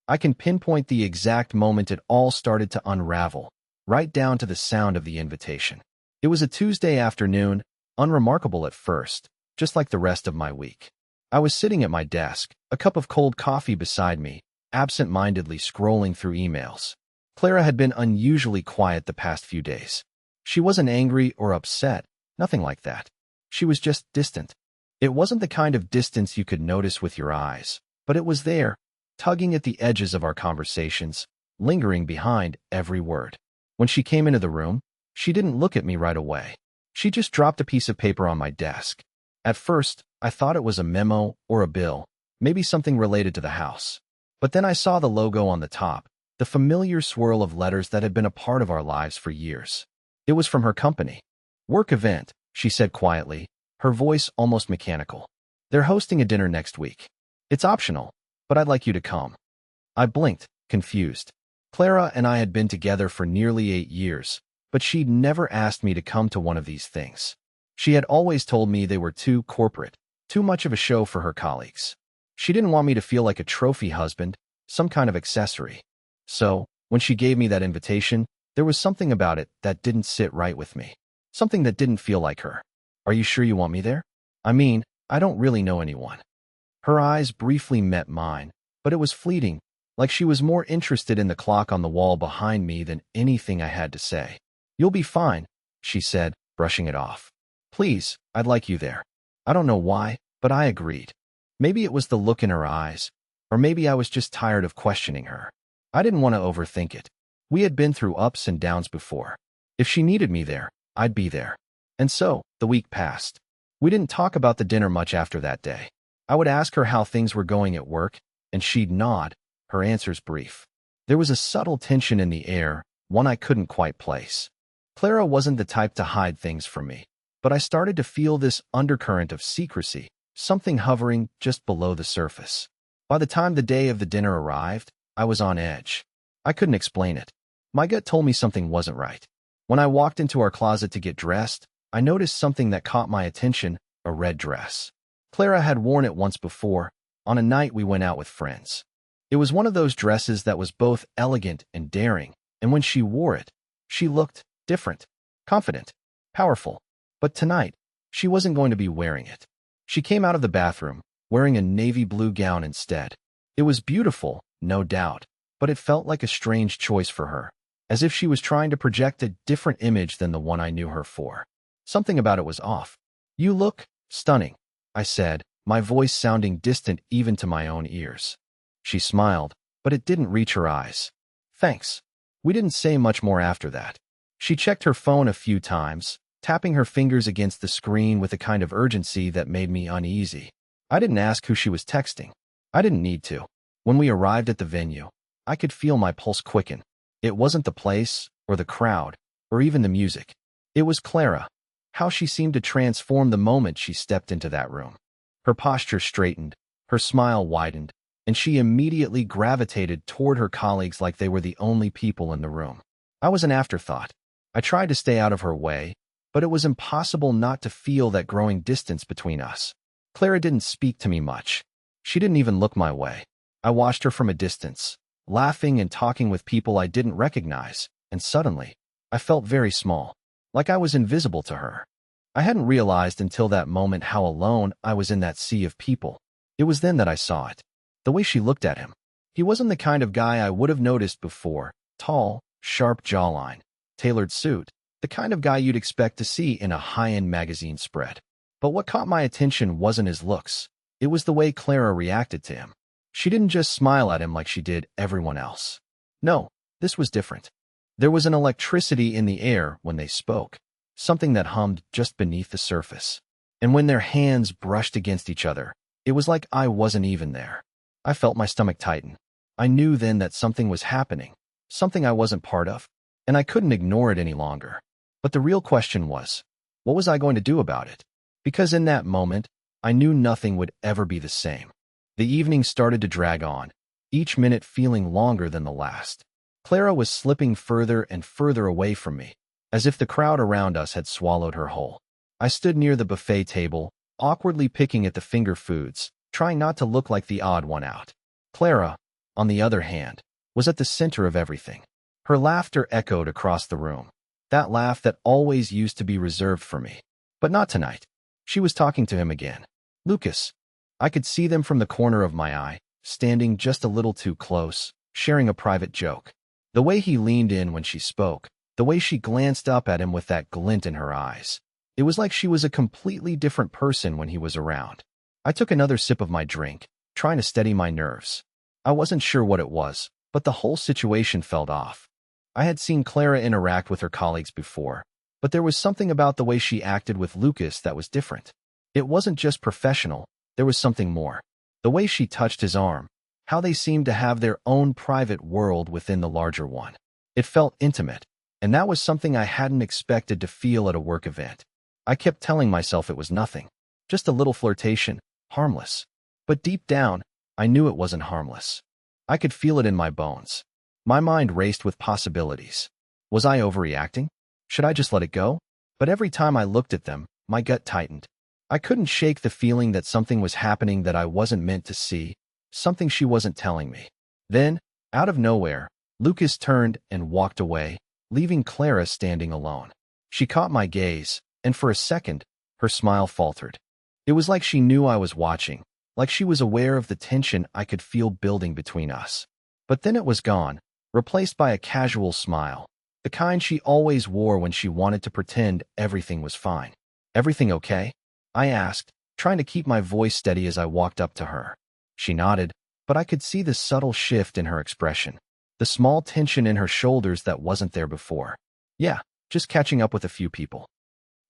I can pinpoint the exact moment it all started to unravel, right down to the sound of the invitation. It was a Tuesday afternoon, unremarkable at first, just like the rest of my week. I was sitting at my desk, a cup of cold coffee beside me, absent-mindedly scrolling through emails. Clara had been unusually quiet the past few days. She wasn't angry or upset, nothing like that. She was just distant. It wasn't the kind of distance you could notice with your eyes, but it was there, tugging at the edges of our conversations, lingering behind every word. When she came into the room, she didn't look at me right away. She just dropped a piece of paper on my desk. At first, I thought it was a memo or a bill, maybe something related to the house. But then I saw the logo on the top, the familiar swirl of letters that had been a part of our lives for years. It was from her company. "Work event," she said quietly, her voice almost mechanical. "They're hosting a dinner next week. It's optional, but I'd like you to come." I blinked, confused. Clara and I had been together for nearly 8 years, but she'd never asked me to come to one of these things. She had always told me they were too corporate, too much of a show for her colleagues. She didn't want me to feel like a trophy husband, some kind of accessory. So, when she gave me that invitation, there was something about it that didn't sit right with me. Something that didn't feel like her. "Are you sure you want me there? I mean, I don't really know anyone." Her eyes briefly met mine, but it was fleeting, like she was more interested in the clock on the wall behind me than anything I had to say. "You'll be fine," she said, brushing it off. "Please, I'd like you there." I don't know why, but I agreed. Maybe it was the look in her eyes, or maybe I was just tired of questioning her. I didn't want to overthink it. We had been through ups and downs before. If she needed me there, I'd be there. And so, the week passed. We didn't talk about the dinner much after that day. I would ask her how things were going at work, and she'd nod, her answers brief. There was a subtle tension in the air, one I couldn't quite place. Clara wasn't the type to hide things from me, but I started to feel this undercurrent of secrecy, something hovering just below the surface. By the time the day of the dinner arrived, I was on edge. I couldn't explain it. My gut told me something wasn't right. When I walked into our closet to get dressed, I noticed something that caught my attention, a red dress. Clara had worn it once before, on a night we went out with friends. It was one of those dresses that was both elegant and daring, and when she wore it, she looked different, confident, powerful. But tonight, she wasn't going to be wearing it. She came out of the bathroom, wearing a navy blue gown instead. It was beautiful, no doubt, but it felt like a strange choice for her, as if she was trying to project a different image than the one I knew her for. Something about it was off. "You look stunning," I said, my voice sounding distant even to my own ears. She smiled, but it didn't reach her eyes. "Thanks." We didn't say much more after that. She checked her phone a few times, tapping her fingers against the screen with a kind of urgency that made me uneasy. I didn't ask who she was texting. I didn't need to. When we arrived at the venue, I could feel my pulse quicken. It wasn't the place, or the crowd, or even the music. It was Clara. How she seemed to transform the moment she stepped into that room. Her posture straightened, her smile widened, and she immediately gravitated toward her colleagues like they were the only people in the room. I was an afterthought. I tried to stay out of her way, but it was impossible not to feel that growing distance between us. Clara didn't speak to me much. She didn't even look my way. I watched her from a distance, laughing and talking with people I didn't recognize, and suddenly, I felt very small, like I was invisible to her. I hadn't realized until that moment how alone I was in that sea of people. It was then that I saw it. The way she looked at him. He wasn't the kind of guy I would have noticed before. Tall, sharp jawline, tailored suit, the kind of guy you'd expect to see in a high-end magazine spread. But what caught my attention wasn't his looks. It was the way Clara reacted to him. She didn't just smile at him like she did everyone else. No, this was different. There was an electricity in the air when they spoke, something that hummed just beneath the surface. And when their hands brushed against each other, it was like I wasn't even there. I felt my stomach tighten. I knew then that something was happening, something I wasn't part of, and I couldn't ignore it any longer. But the real question was, what was I going to do about it? Because in that moment, I knew nothing would ever be the same. The evening started to drag on, each minute feeling longer than the last. Clara was slipping further and further away from me, as if the crowd around us had swallowed her whole. I stood near the buffet table, awkwardly picking at the finger foods, trying not to look like the odd one out. "Clara," on the other hand, was at the center of everything. Her laughter echoed across the room. That laugh that always used to be reserved for me. But not tonight. She was talking to him again. Lucas. I could see them from the corner of my eye, standing just a little too close, sharing a private joke. The way he leaned in when she spoke, the way she glanced up at him with that glint in her eyes. It was like she was a completely different person when he was around. I took another sip of my drink, trying to steady my nerves. I wasn't sure what it was, but the whole situation felt off. I had seen Clara interact with her colleagues before, but there was something about the way she acted with Lucas that was different. It wasn't just professional, there was something more. The way she touched his arm, how they seemed to have their own private world within the larger one. It felt intimate, and that was something I hadn't expected to feel at a work event. I kept telling myself it was nothing, just a little flirtation, harmless. But deep down, I knew it wasn't harmless. I could feel it in my bones. My mind raced with possibilities. Was I overreacting? Should I just let it go? But every time I looked at them, my gut tightened. I couldn't shake the feeling that something was happening that I wasn't meant to see, something she wasn't telling me. Then, out of nowhere, Lucas turned and walked away, leaving Clara standing alone. She caught my gaze, and for a second, her smile faltered. It was like she knew I was watching, like she was aware of the tension I could feel building between us. But then it was gone, replaced by a casual smile, the kind she always wore when she wanted to pretend everything was fine. "Everything okay?" I asked, trying to keep my voice steady as I walked up to her. She nodded, but I could see the subtle shift in her expression, the small tension in her shoulders that wasn't there before. "Yeah, just catching up with a few people."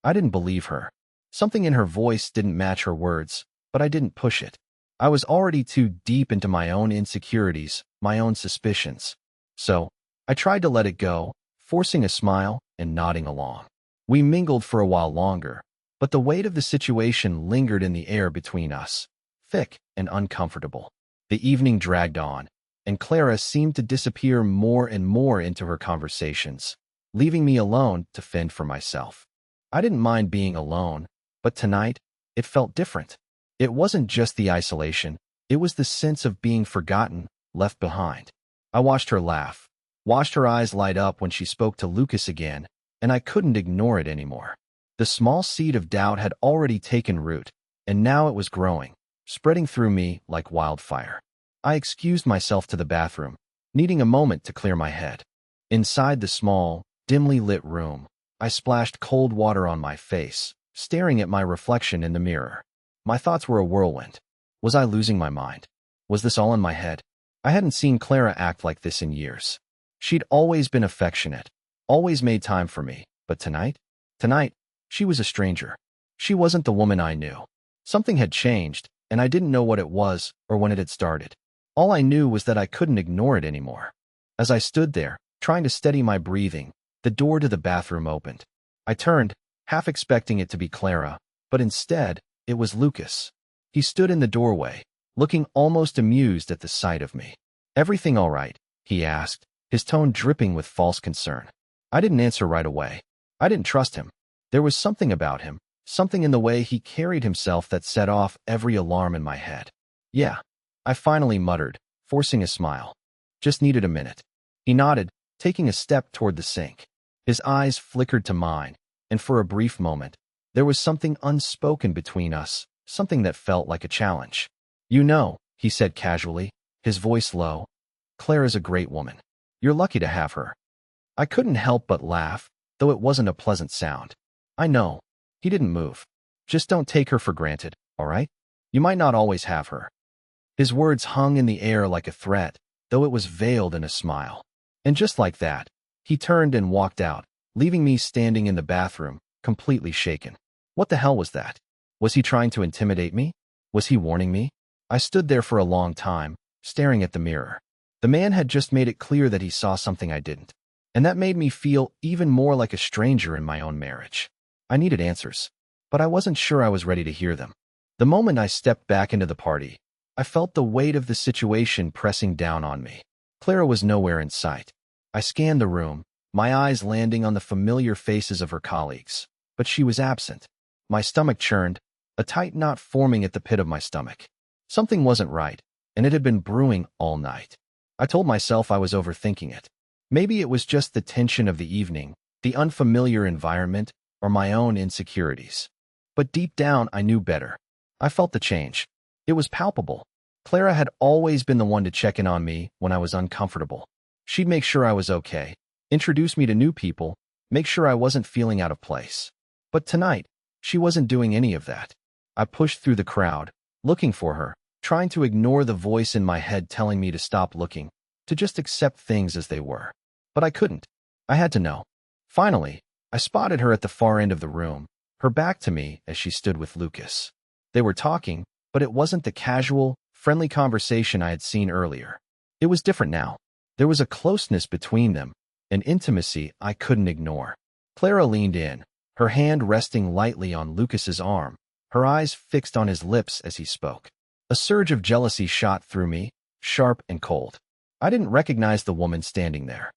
I didn't believe her. Something in her voice didn't match her words, but I didn't push it. I was already too deep into my own insecurities, my own suspicions. So, I tried to let it go, forcing a smile and nodding along. We mingled for a while longer, but the weight of the situation lingered in the air between us, thick and uncomfortable. The evening dragged on, and Clara seemed to disappear more and more into her conversations, leaving me alone to fend for myself. I didn't mind being alone, but tonight, it felt different. It wasn't just the isolation, it was the sense of being forgotten, left behind. I watched her laugh, watched her eyes light up when she spoke to Lucas again, and I couldn't ignore it anymore. The small seed of doubt had already taken root, and now it was growing, spreading through me like wildfire. I excused myself to the bathroom, needing a moment to clear my head. Inside the small, dimly lit room, I splashed cold water on my face, staring at my reflection in the mirror. My thoughts were a whirlwind. Was I losing my mind? Was this all in my head? I hadn't seen Clara act like this in years. She'd always been affectionate, always made time for me, but tonight? Tonight, she was a stranger. She wasn't the woman I knew. Something had changed, and I didn't know what it was or when it had started. All I knew was that I couldn't ignore it anymore. As I stood there, trying to steady my breathing, the door to the bathroom opened. I turned, half expecting it to be Clara, but instead, it was Lucas. He stood in the doorway, looking almost amused at the sight of me. "Everything all right?" he asked, his tone dripping with false concern. I didn't answer right away. I didn't trust him. There was something about him, something in the way he carried himself that set off every alarm in my head. "Yeah," I finally muttered, forcing a smile. "Just needed a minute." He nodded, taking a step toward the sink. His eyes flickered to mine, and for a brief moment, there was something unspoken between us, something that felt like a challenge. "You know," he said casually, his voice low, "Clara's a great woman. You're lucky to have her." I couldn't help but laugh, though it wasn't a pleasant sound. "I know." He didn't move. "Just don't take her for granted, all right? You might not always have her." His words hung in the air like a threat, though it was veiled in a smile. And just like that, he turned and walked out, leaving me standing in the bathroom, completely shaken. What the hell was that? Was he trying to intimidate me? Was he warning me? I stood there for a long time, staring at the mirror. The man had just made it clear that he saw something I didn't, and that made me feel even more like a stranger in my own marriage. I needed answers, but I wasn't sure I was ready to hear them. The moment I stepped back into the party, I felt the weight of the situation pressing down on me. Clara was nowhere in sight. I scanned the room, my eyes landing on the familiar faces of her colleagues, but she was absent. My stomach churned, a tight knot forming at the pit of my stomach. Something wasn't right, and it had been brewing all night. I told myself I was overthinking it. Maybe it was just the tension of the evening, the unfamiliar environment, or my own insecurities. But deep down, I knew better. I felt the change. It was palpable. Clara had always been the one to check in on me when I was uncomfortable. She'd make sure I was okay, introduce me to new people, make sure I wasn't feeling out of place. But tonight, she wasn't doing any of that. I pushed through the crowd, looking for her, trying to ignore the voice in my head telling me to stop looking, to just accept things as they were. But I couldn't. I had to know. Finally, I spotted her at the far end of the room, her back to me as she stood with Lucas. They were talking, but it wasn't the casual, friendly conversation I had seen earlier. It was different now. There was a closeness between them, an intimacy I couldn't ignore. Clara leaned in, her hand resting lightly on Lucas's arm, her eyes fixed on his lips as he spoke. A surge of jealousy shot through me, sharp and cold. I didn't recognize the woman standing there.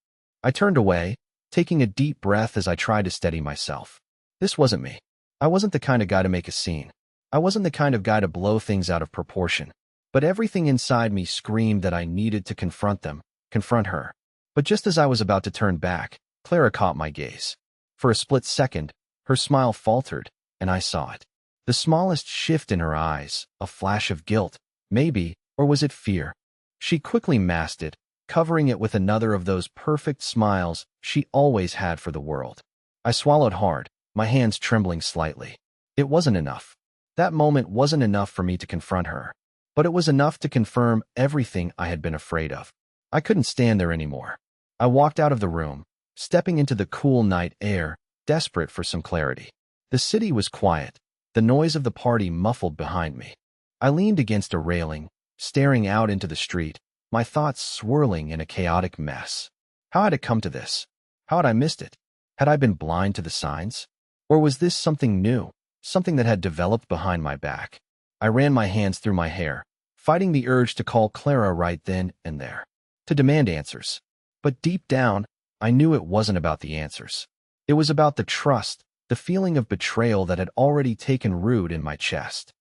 I turned away, taking a deep breath as I tried to steady myself. This wasn't me. I wasn't the kind of guy to make a scene. I wasn't the kind of guy to blow things out of proportion. But everything inside me screamed that I needed to confront her. But just as I was about to turn back, Clara caught my gaze. For a split second, her smile faltered, and I saw it. The smallest shift in her eyes, a flash of guilt, maybe, or was it fear? She quickly masked it, covering it with another of those perfect smiles she always had for the world. I swallowed hard, my hands trembling slightly. It wasn't enough. That moment wasn't enough for me to confront her. But it was enough to confirm everything I had been afraid of. I couldn't stand there anymore. I walked out of the room, stepping into the cool night air, desperate for some clarity. The city was quiet, the noise of the party muffled behind me. I leaned against a railing, staring out into the street, my thoughts swirling in a chaotic mess. How had it come to this? How had I missed it? Had I been blind to the signs? Or was this something new, something that had developed behind my back? I ran my hands through my hair, fighting the urge to call Clara right then and there, to demand answers. But deep down, I knew it wasn't about the answers. It was about the trust, the feeling of betrayal that had already taken root in my chest.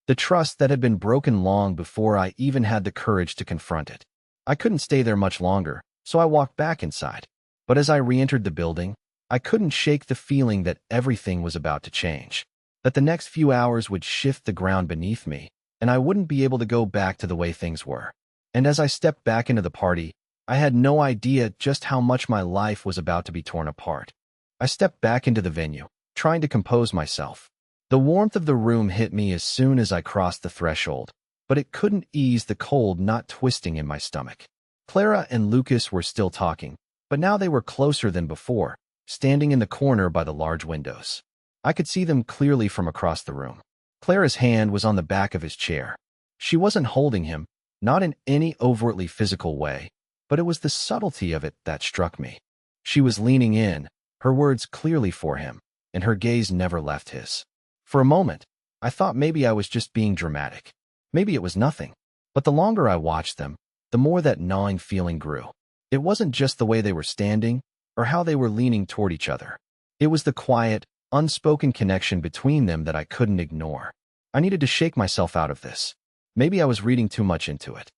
The trust that had been broken long before I even had the courage to confront it. I couldn't stay there much longer, so I walked back inside. But as I re-entered the building, I couldn't shake the feeling that everything was about to change, that the next few hours would shift the ground beneath me, and I wouldn't be able to go back to the way things were. And as I stepped back into the party, I had no idea just how much my life was about to be torn apart. I stepped back into the venue, trying to compose myself. The warmth of the room hit me as soon as I crossed the threshold, but it couldn't ease the cold knot twisting in my stomach. Clara and Lucas were still talking, but now they were closer than before, standing in the corner by the large windows. I could see them clearly from across the room. Clara's hand was on the back of his chair. She wasn't holding him, not in any overtly physical way, but it was the subtlety of it that struck me. She was leaning in, her words clearly for him, and her gaze never left his. For a moment, I thought maybe I was just being dramatic. Maybe it was nothing. But the longer I watched them, the more that gnawing feeling grew. It wasn't just the way they were standing, or how they were leaning toward each other. It was the quiet, unspoken connection between them that I couldn't ignore. I needed to shake myself out of this. Maybe I was reading too much into it.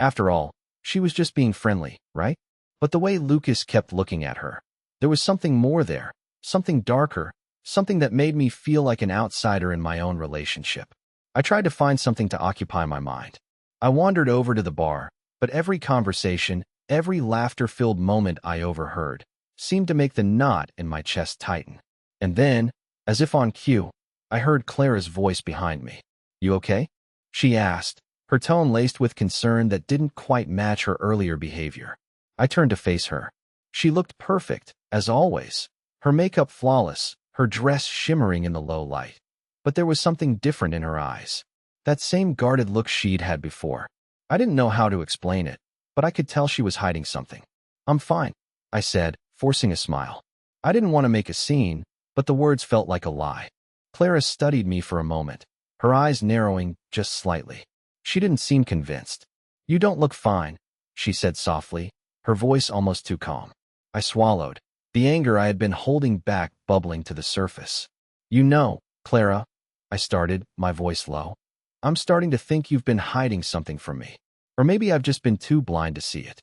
After all, she was just being friendly, right? But the way Lucas kept looking at her, there was something more there, something darker, something that made me feel like an outsider in my own relationship. I tried to find something to occupy my mind. I wandered over to the bar, but every conversation, every laughter-filled moment I overheard, seemed to make the knot in my chest tighten. And then, as if on cue, I heard Clara's voice behind me. "You okay?" she asked, her tone laced with concern that didn't quite match her earlier behavior. I turned to face her. She looked perfect, as always, her makeup flawless, her dress shimmering in the low light. But there was something different in her eyes. That same guarded look she'd had before. I didn't know how to explain it, but I could tell she was hiding something. "I'm fine," I said, forcing a smile. I didn't want to make a scene, but the words felt like a lie. Clara studied me for a moment, her eyes narrowing just slightly. She didn't seem convinced. "You don't look fine," she said softly, her voice almost too calm. I swallowed, the anger I had been holding back bubbling to the surface. "You know, Clara," I started, my voice low, "I'm starting to think you've been hiding something from me. Or maybe I've just been too blind to see it."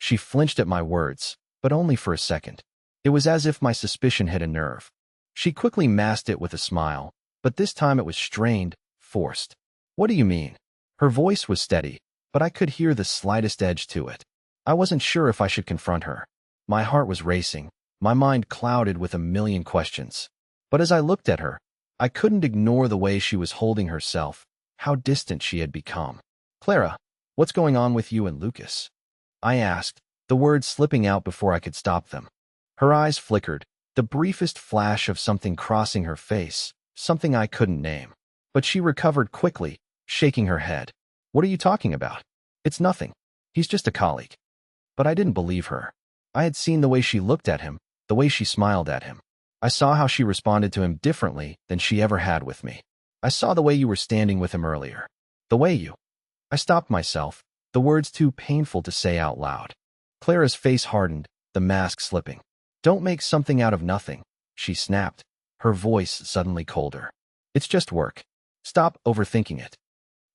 She flinched at my words, but only for a second. It was as if my suspicion hit a nerve. She quickly masked it with a smile, but this time it was strained, forced. What do you mean? Her voice was steady, but I could hear the slightest edge to it. I wasn't sure if I should confront her. My heart was racing, my mind clouded with a million questions. But as I looked at her, I couldn't ignore the way she was holding herself, how distant she had become. Clara, what's going on with you and Lucas? I asked, the words slipping out before I could stop them. Her eyes flickered, the briefest flash of something crossing her face, something I couldn't name. But she recovered quickly, shaking her head. What are you talking about? It's nothing. He's just a colleague. But I didn't believe her. I had seen the way she looked at him, the way she smiled at him. I saw how she responded to him differently than she ever had with me. I saw the way you were standing with him earlier. The way you... I stopped myself, the words too painful to say out loud. Clara's face hardened, the mask slipping. Don't make something out of nothing, she snapped, her voice suddenly colder. It's just work. Stop overthinking it.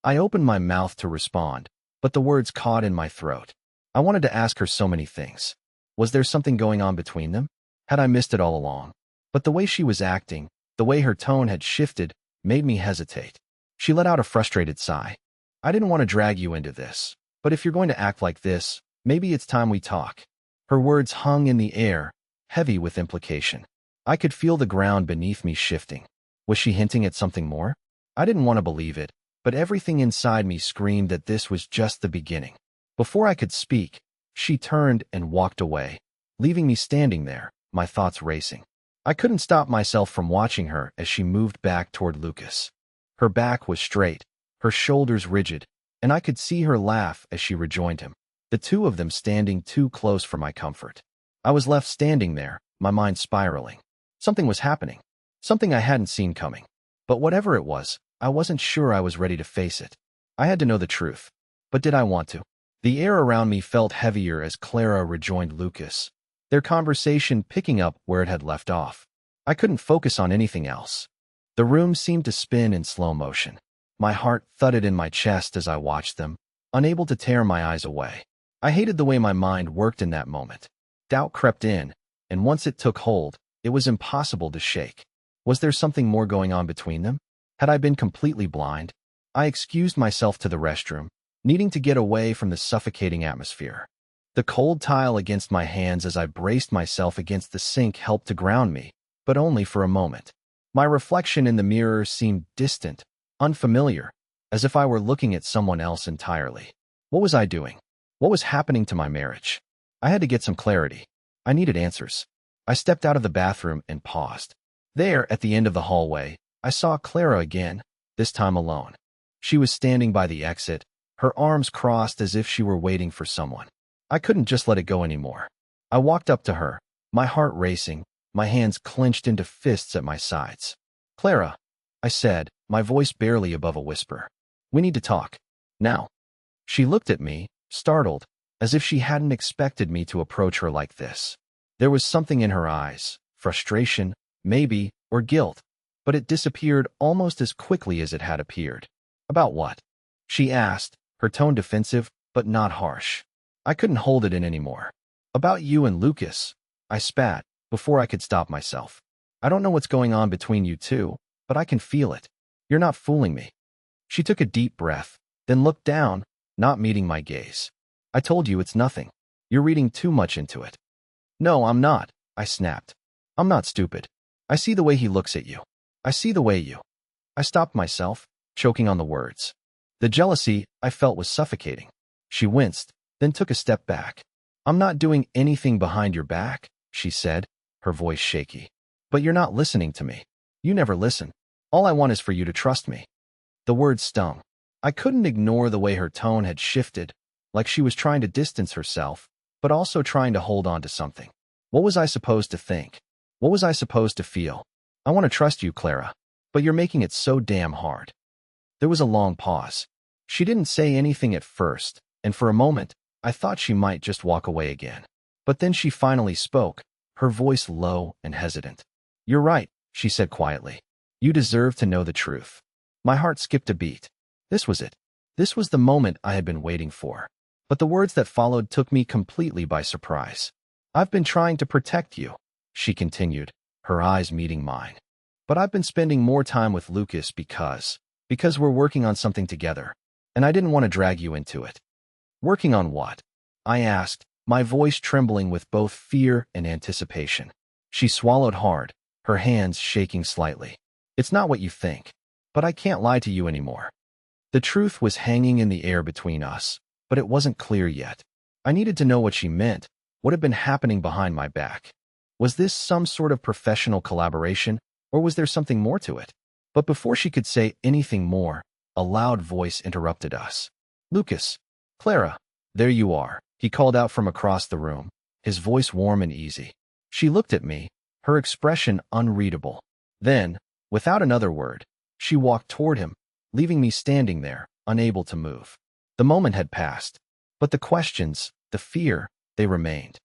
I opened my mouth to respond, but the words caught in my throat. I wanted to ask her so many things. Was there something going on between them? Had I missed it all along? But the way she was acting, the way her tone had shifted, made me hesitate. She let out a frustrated sigh. I didn't want to drag you into this, but if you're going to act like this, maybe it's time we talk. Her words hung in the air, heavy with implication. I could feel the ground beneath me shifting. Was she hinting at something more? I didn't want to believe it, but everything inside me screamed that this was just the beginning. Before I could speak, she turned and walked away, leaving me standing there, my thoughts racing. I couldn't stop myself from watching her as she moved back toward Lucas. Her back was straight, her shoulders rigid, and I could see her laugh as she rejoined him, the two of them standing too close for my comfort. I was left standing there, my mind spiraling. Something was happening, something I hadn't seen coming. But whatever it was, I wasn't sure I was ready to face it. I had to know the truth. But did I want to? The air around me felt heavier as Clara rejoined Lucas, their conversation picking up where it had left off. I couldn't focus on anything else. The room seemed to spin in slow motion. My heart thudded in my chest as I watched them, unable to tear my eyes away. I hated the way my mind worked in that moment. Doubt crept in, and once it took hold, it was impossible to shake. Was there something more going on between them? Had I been completely blind? I excused myself to the restroom, needing to get away from the suffocating atmosphere. The cold tile against my hands as I braced myself against the sink helped to ground me, but only for a moment. My reflection in the mirror seemed distant, unfamiliar, as if I were looking at someone else entirely. What was I doing? What was happening to my marriage? I had to get some clarity. I needed answers. I stepped out of the bathroom and paused. There, at the end of the hallway, I saw Clara again, this time alone. She was standing by the exit, her arms crossed as if she were waiting for someone. I couldn't just let it go anymore. I walked up to her, my heart racing, my hands clenched into fists at my sides. Clara, I said, my voice barely above a whisper. We need to talk. Now. She looked at me, startled, as if she hadn't expected me to approach her like this. There was something in her eyes, frustration, maybe, or guilt, but it disappeared almost as quickly as it had appeared. About what? She asked, her tone defensive, but not harsh. I couldn't hold it in anymore. About you and Lucas, I spat, before I could stop myself. I don't know what's going on between you two, but I can feel it. You're not fooling me. She took a deep breath, then looked down, not meeting my gaze. I told you it's nothing. You're reading too much into it. No, I'm not, I snapped. I'm not stupid. I see the way he looks at you. I see the way you... I stopped myself, choking on the words. The jealousy I felt was suffocating. She winced, then took a step back. I'm not doing anything behind your back, she said, her voice shaky. But you're not listening to me. You never listen. All I want is for you to trust me. The words stung. I couldn't ignore the way her tone had shifted, like she was trying to distance herself, but also trying to hold on to something. What was I supposed to think? What was I supposed to feel? I want to trust you, Clara, but you're making it so damn hard. There was a long pause. She didn't say anything at first, and for a moment, I thought she might just walk away again. But then she finally spoke, her voice low and hesitant. You're right, she said quietly. You deserve to know the truth. My heart skipped a beat. This was it. This was the moment I had been waiting for. But the words that followed took me completely by surprise. "I've been trying to protect you," she continued, her eyes meeting mine. "But I've been spending more time with Lucas because we're working on something together, and I didn't want to drag you into it." "Working on what?" I asked, my voice trembling with both fear and anticipation. She swallowed hard, her hands shaking slightly. "It's not what you think. But I can't lie to you anymore." The truth was hanging in the air between us, but it wasn't clear yet. I needed to know what she meant, what had been happening behind my back. Was this some sort of professional collaboration, or was there something more to it? But before she could say anything more, a loud voice interrupted us. "Lucas, Clara, there you are," he called out from across the room, his voice warm and easy. She looked at me, her expression unreadable. Then, without another word, she walked toward him, leaving me standing there, unable to move. The moment had passed, but the questions, the fear, they remained.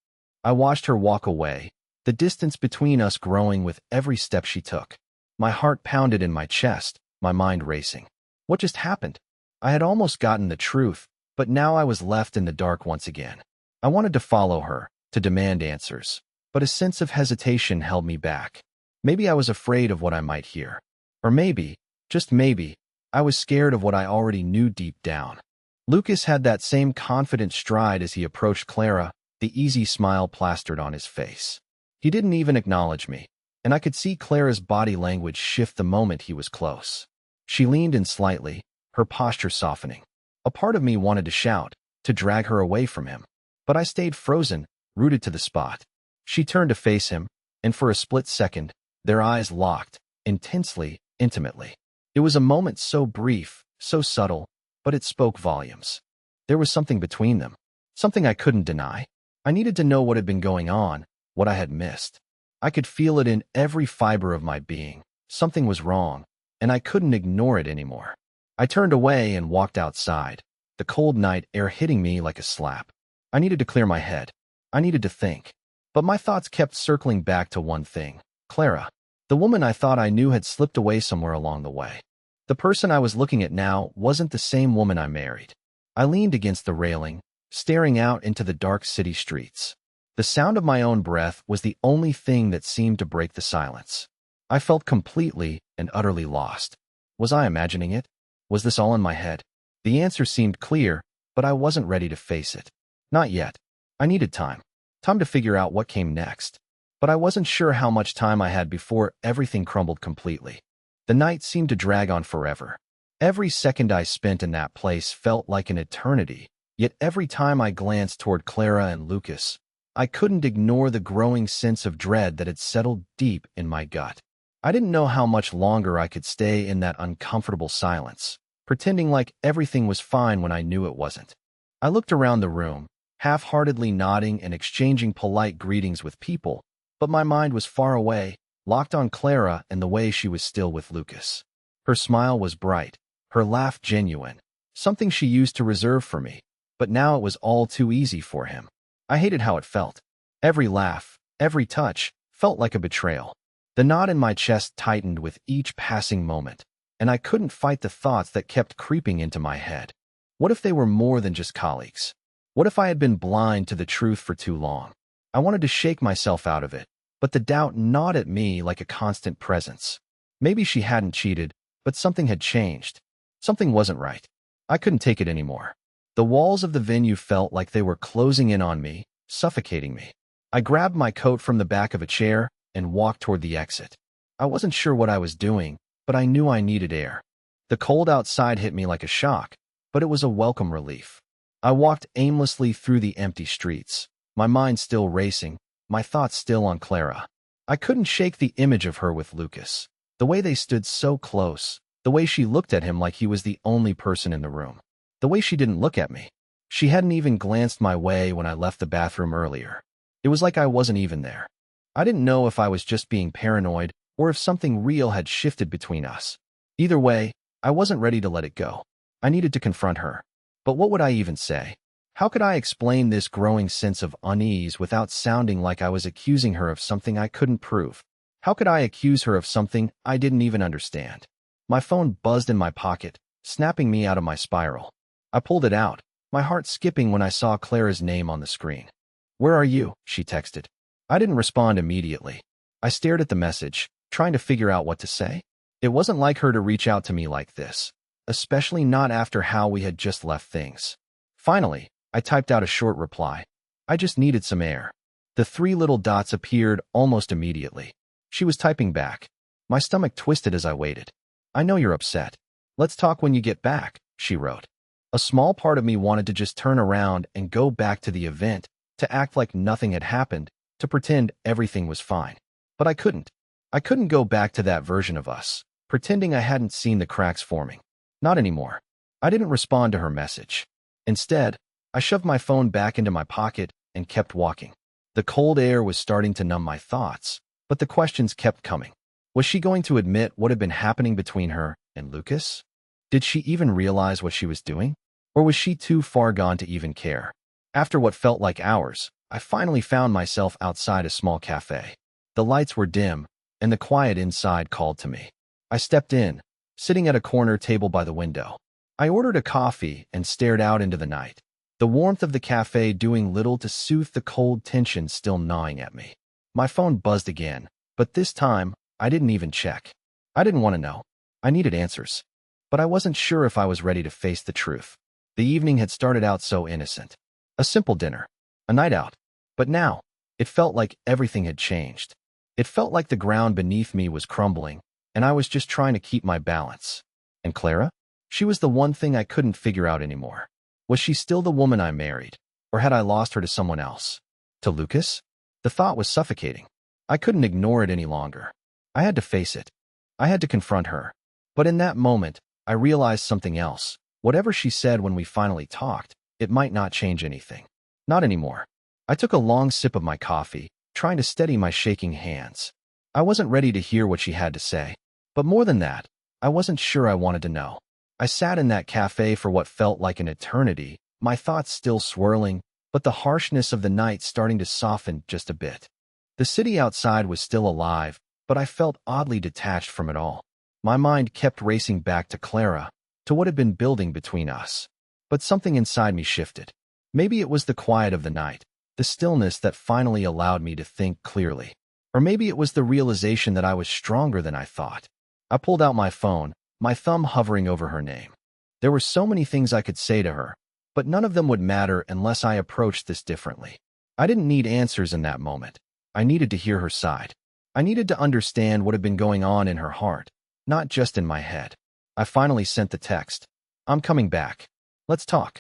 I watched her walk away, the distance between us growing with every step she took. My heart pounded in my chest, my mind racing. What just happened? I had almost gotten the truth, but now I was left in the dark once again. I wanted to follow her, to demand answers, but a sense of hesitation held me back. Maybe I was afraid of what I might hear. Or maybe, just maybe, I was scared of what I already knew deep down. Lucas had that same confident stride as he approached Clara, the easy smile plastered on his face. He didn't even acknowledge me, and I could see Clara's body language shift the moment he was close. She leaned in slightly, her posture softening. A part of me wanted to shout, to drag her away from him, but I stayed frozen, rooted to the spot. She turned to face him, and for a split second, their eyes locked, intensely, intimately. It was a moment so brief, so subtle, but it spoke volumes. There was something between them, something I couldn't deny. I needed to know what had been going on, what I had missed. I could feel it in every fiber of my being. Something was wrong, and I couldn't ignore it anymore. I turned away and walked outside, the cold night air hitting me like a slap. I needed to clear my head. I needed to think. But my thoughts kept circling back to one thing: Clara. The woman I thought I knew had slipped away somewhere along the way. The person I was looking at now wasn't the same woman I married. I leaned against the railing, staring out into the dark city streets. The sound of my own breath was the only thing that seemed to break the silence. I felt completely and utterly lost. Was I imagining it? Was this all in my head? The answer seemed clear, but I wasn't ready to face it. Not yet. I needed time. Time to figure out what came next. But I wasn't sure how much time I had before everything crumbled completely. The night seemed to drag on forever. Every second I spent in that place felt like an eternity, yet every time I glanced toward Clara and Lucas, I couldn't ignore the growing sense of dread that had settled deep in my gut. I didn't know how much longer I could stay in that uncomfortable silence, pretending like everything was fine when I knew it wasn't. I looked around the room, half-heartedly nodding and exchanging polite greetings with people, but my mind was far away, locked on Clara and the way she was still with Lucas. Her smile was bright, her laugh genuine, something she used to reserve for me, but now it was all too easy for him. I hated how it felt. Every laugh, every touch, felt like a betrayal. The knot in my chest tightened with each passing moment, and I couldn't fight the thoughts that kept creeping into my head. What if they were more than just colleagues? What if I had been blind to the truth for too long? I wanted to shake myself out of it, but the doubt gnawed at me like a constant presence. Maybe she hadn't cheated, but something had changed. Something wasn't right. I couldn't take it anymore. The walls of the venue felt like they were closing in on me, suffocating me. I grabbed my coat from the back of a chair and walked toward the exit. I wasn't sure what I was doing, but I knew I needed air. The cold outside hit me like a shock, but it was a welcome relief. I walked aimlessly through the empty streets, my mind still racing, my thoughts still on Clara. I couldn't shake the image of her with Lucas. The way they stood so close, the way she looked at him like he was the only person in the room. The way she didn't look at me. She hadn't even glanced my way when I left the bathroom earlier. It was like I wasn't even there. I didn't know if I was just being paranoid or if something real had shifted between us. Either way, I wasn't ready to let it go. I needed to confront her. But what would I even say? How could I explain this growing sense of unease without sounding like I was accusing her of something I couldn't prove? How could I accuse her of something I didn't even understand? My phone buzzed in my pocket, snapping me out of my spiral. I pulled it out, my heart skipping when I saw Clara's name on the screen. "Where are you?" she texted. I didn't respond immediately. I stared at the message, trying to figure out what to say. It wasn't like her to reach out to me like this, especially not after how we had just left things. Finally, I typed out a short reply. "I just needed some air." The three little dots appeared almost immediately. She was typing back. My stomach twisted as I waited. "I know you're upset. Let's talk when you get back," she wrote. A small part of me wanted to just turn around and go back to the event, to act like nothing had happened, to pretend everything was fine. But I couldn't. I couldn't go back to that version of us, pretending I hadn't seen the cracks forming. Not anymore. I didn't respond to her message. Instead, I shoved my phone back into my pocket and kept walking. The cold air was starting to numb my thoughts, but the questions kept coming. Was she going to admit what had been happening between her and Lucas? Did she even realize what she was doing? Or was she too far gone to even care? After what felt like hours, I finally found myself outside a small cafe. The lights were dim, and the quiet inside called to me. I stepped in, sitting at a corner table by the window. I ordered a coffee and stared out into the night, the warmth of the cafe doing little to soothe the cold tension still gnawing at me. My phone buzzed again, but this time, I didn't even check. I didn't want to know. I needed answers. But I wasn't sure if I was ready to face the truth. The evening had started out so innocent. A simple dinner. A night out. But now, it felt like everything had changed. It felt like the ground beneath me was crumbling, and I was just trying to keep my balance. And Clara? She was the one thing I couldn't figure out anymore. Was she still the woman I married? Or had I lost her to someone else? To Lucas? The thought was suffocating. I couldn't ignore it any longer. I had to face it. I had to confront her. But in that moment, I realized something else. Whatever she said when we finally talked, it might not change anything. Not anymore. I took a long sip of my coffee, trying to steady my shaking hands. I wasn't ready to hear what she had to say. But more than that, I wasn't sure I wanted to know. I sat in that cafe for what felt like an eternity, my thoughts still swirling, but the harshness of the night starting to soften just a bit. The city outside was still alive, but I felt oddly detached from it all. My mind kept racing back to Clara, to what had been building between us. But something inside me shifted. Maybe it was the quiet of the night, the stillness that finally allowed me to think clearly. Or maybe it was the realization that I was stronger than I thought. I pulled out my phone, my thumb hovering over her name. There were so many things I could say to her, but none of them would matter unless I approached this differently. I didn't need answers in that moment. I needed to hear her side. I needed to understand what had been going on in her heart, not just in my head. I finally sent the text. "I'm coming back. Let's talk."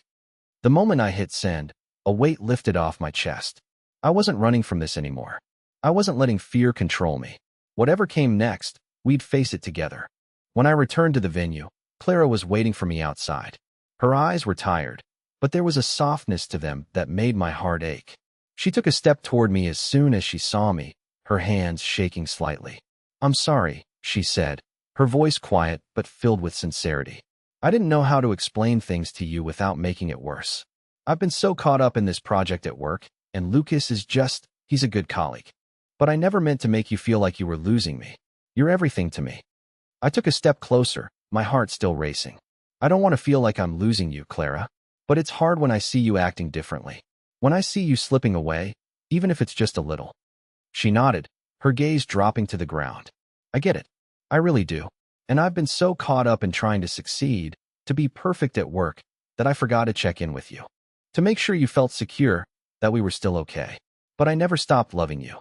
The moment I hit send, a weight lifted off my chest. I wasn't running from this anymore. I wasn't letting fear control me. Whatever came next, we'd face it together. When I returned to the venue, Clara was waiting for me outside. Her eyes were tired, but there was a softness to them that made my heart ache. She took a step toward me as soon as she saw me, her hands shaking slightly. "I'm sorry," she said, her voice quiet but filled with sincerity. "I didn't know how to explain things to you without making it worse. I've been so caught up in this project at work, and Lucas is he's a good colleague. But I never meant to make you feel like you were losing me. You're everything to me." I took a step closer, my heart still racing. "I don't want to feel like I'm losing you, Clara. But it's hard when I see you acting differently. When I see you slipping away, even if it's just a little." She nodded, her gaze dropping to the ground. "I get it. I really do. And I've been so caught up in trying to succeed, to be perfect at work, that I forgot to check in with you. To make sure you felt secure, that we were still okay. But I never stopped loving you."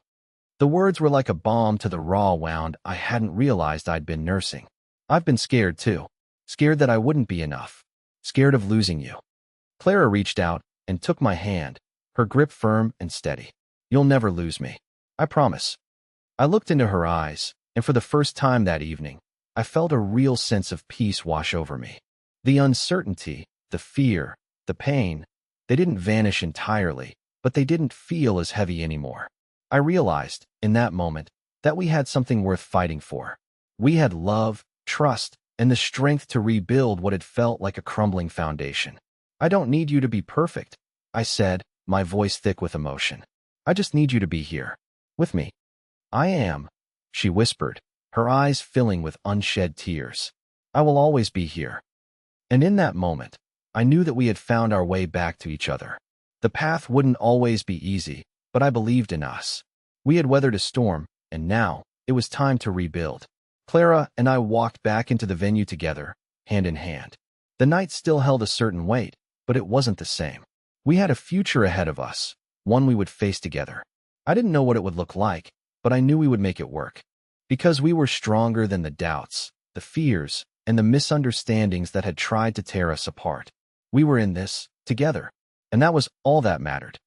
The words were like a balm to the raw wound I hadn't realized I'd been nursing. "I've been scared too. Scared that I wouldn't be enough. Scared of losing you." Clara reached out and took my hand, her grip firm and steady. "You'll never lose me. I promise." I looked into her eyes, and for the first time that evening, I felt a real sense of peace wash over me. The uncertainty, the fear, the pain, they didn't vanish entirely, but they didn't feel as heavy anymore. I realized, in that moment, that we had something worth fighting for. We had love, trust, and the strength to rebuild what had felt like a crumbling foundation. "I don't need you to be perfect," I said, my voice thick with emotion. "I just need you to be here. With me." "I am," she whispered, her eyes filling with unshed tears. "I will always be here." And in that moment, I knew that we had found our way back to each other. The path wouldn't always be easy, but I believed in us. We had weathered a storm, and now it was time to rebuild. Clara and I walked back into the venue together, hand in hand. The night still held a certain weight, but it wasn't the same. We had a future ahead of us, one we would face together. I didn't know what it would look like, but I knew we would make it work. Because we were stronger than the doubts, the fears, and the misunderstandings that had tried to tear us apart. We were in this, together. And that was all that mattered.